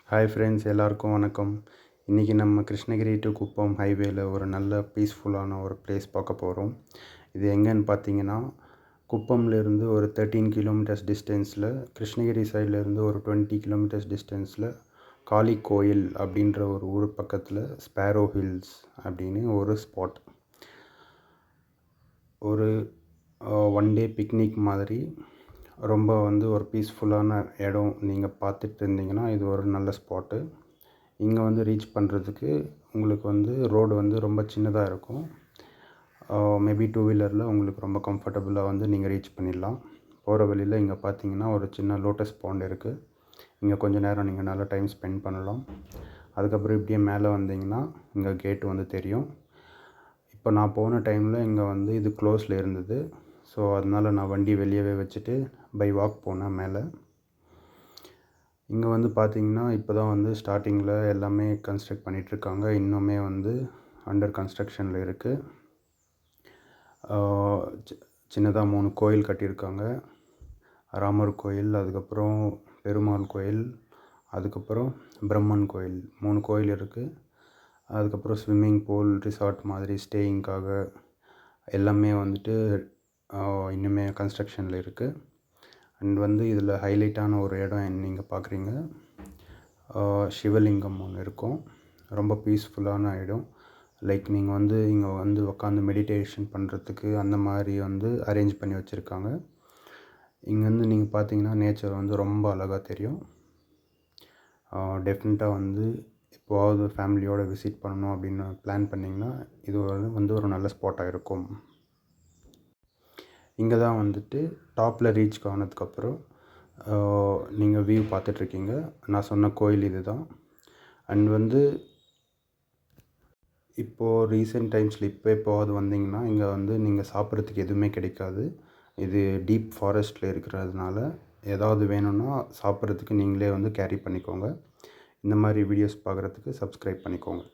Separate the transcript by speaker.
Speaker 1: Hi friends, எல்லாருக்கும் வணக்கம். இன்றைக்கி நம்ம கிருஷ்ணகிரி டு குப்பம் ஹைவேல ஒரு நல்ல பீஸ்ஃபுல்லான ஒரு பிளேஸ் பார்க்க போகிறோம். இது எங்கேன்னு பார்த்தீங்கன்னா, குப்பம்லேருந்து ஒரு 13 கிலோமீட்டர்ஸ் டிஸ்டன்ஸில், கிருஷ்ணகிரி சைட்லேருந்து ஒரு 20 கிலோமீட்டர்ஸ் டிஸ்டன்ஸில் காளி கோயில் அப்படின்ற ஒரு ஊர் பக்கத்தில் ஸ்பேரோ ஹில்ஸ் அப்படின்னு ஒரு ஸ்பாட். ஒரு ஒன் டே பிக்னிக் மாதிரி ரொம்ப ஒரு பீஸ்ஃபுல்லான இடம். நீங்கள் பார்த்துட்டு இருந்தீங்கன்னா இது ஒரு நல்ல ஸ்பாட்டு. இங்கே ரீச் பண்ணுறதுக்கு உங்களுக்கு ரோடு ரொம்ப சின்னதாக இருக்கும். மேபி டூ வீலரில் உங்களுக்கு ரொம்ப கம்ஃபர்டபுளாக நீங்கள் ரீச் பண்ணிடலாம். போகிற வழியில் இங்கே பார்த்தீங்கன்னா ஒரு சின்ன லோட்டஸ் பாண்ட் இருக்குது. இங்கே கொஞ்சம் நேரம் நீங்கள் நல்லா டைம் ஸ்பெண்ட் பண்ணலாம். அதுக்கப்புறம் இப்படியே மேலே வந்தீங்கன்னா இங்கே கேட்டு தெரியும். இப்போ நான் போன டைமில் இங்கே இது க்ளோஸில் இருந்தது. ஸோ அதனால் நான் வண்டி வெளியவே வச்சுட்டு பை வாக் போனேன் மேலே. இங்கே பார்த்தீங்கன்னா இப்போ தான் ஸ்டார்டிங்கில் எல்லாமே கன்ஸ்ட்ரக்ட் பண்ணிகிட்ருக்காங்க. இன்னுமே அண்டர் கன்ஸ்ட்ரக்ஷனில் இருக்குது. சின்னதாக 3 கோயில் கட்டியிருக்காங்க. ராமர் கோயில், அதுக்கப்புறம் பெருமாள் கோயில், அதுக்கப்புறம் பிரம்மன் கோயில், 3 கோயில் இருக்குது. அதுக்கப்புறம் ஸ்விம்மிங் பூல், ரிசார்ட் மாதிரி ஸ்டேயிங்காக எல்லாமே இன்னுமே கன்ஸ்ட்ரக்ஷனில் இருக்குது. அண்ட் இதில் ஹைலைட்டான ஒரு இடம் நீங்கள் பார்க்குறீங்க. சிவலிங்கம் ஒன்று இருக்கும். ரொம்ப பீஸ்ஃபுல்லான இடம். லைக் நீங்கள் இங்கே உட்காந்து மெடிடேஷன் பண்ணுறதுக்கு அந்த மாதிரி அரேஞ்ச் பண்ணி வச்சுருக்காங்க. இங்கேருந்து நீங்கள் பார்த்தீங்கன்னா நேச்சர் ரொம்ப அழகாக தெரியும். டெஃபினட்டாக எப்போவாவது ஃபேமிலியோடு விசிட் பண்ணணும் அப்படின்னு பிளான் பண்ணிங்கன்னா இது ஒரு நல்ல ஸ்பாட்டாக இருக்கும். இங்கே தான் டாப்பில் ரீச் ஆனதுக்கப்புறம் நீங்கள் வியூ பார்த்துட்ருக்கீங்க. நான் சொன்ன கோயில் இது தான். அண்ட் இப்போது ரீசெண்ட் டைம்ஸில் எப்போவாது வந்தீங்கன்னா இங்கே நீங்கள் சாப்பிட்றதுக்கு எதுவுமே கிடைக்காது. இது டீப் ஃபாரஸ்ட்டில் இருக்கிறதுனால ஏதாவது வேணும்னா சாப்பிட்றதுக்கு நீங்களே கேரி பண்ணிக்கோங்க. இந்த மாதிரி வீடியோஸ் பார்க்குறதுக்கு சப்ஸ்கிரைப் பண்ணிக்கோங்க.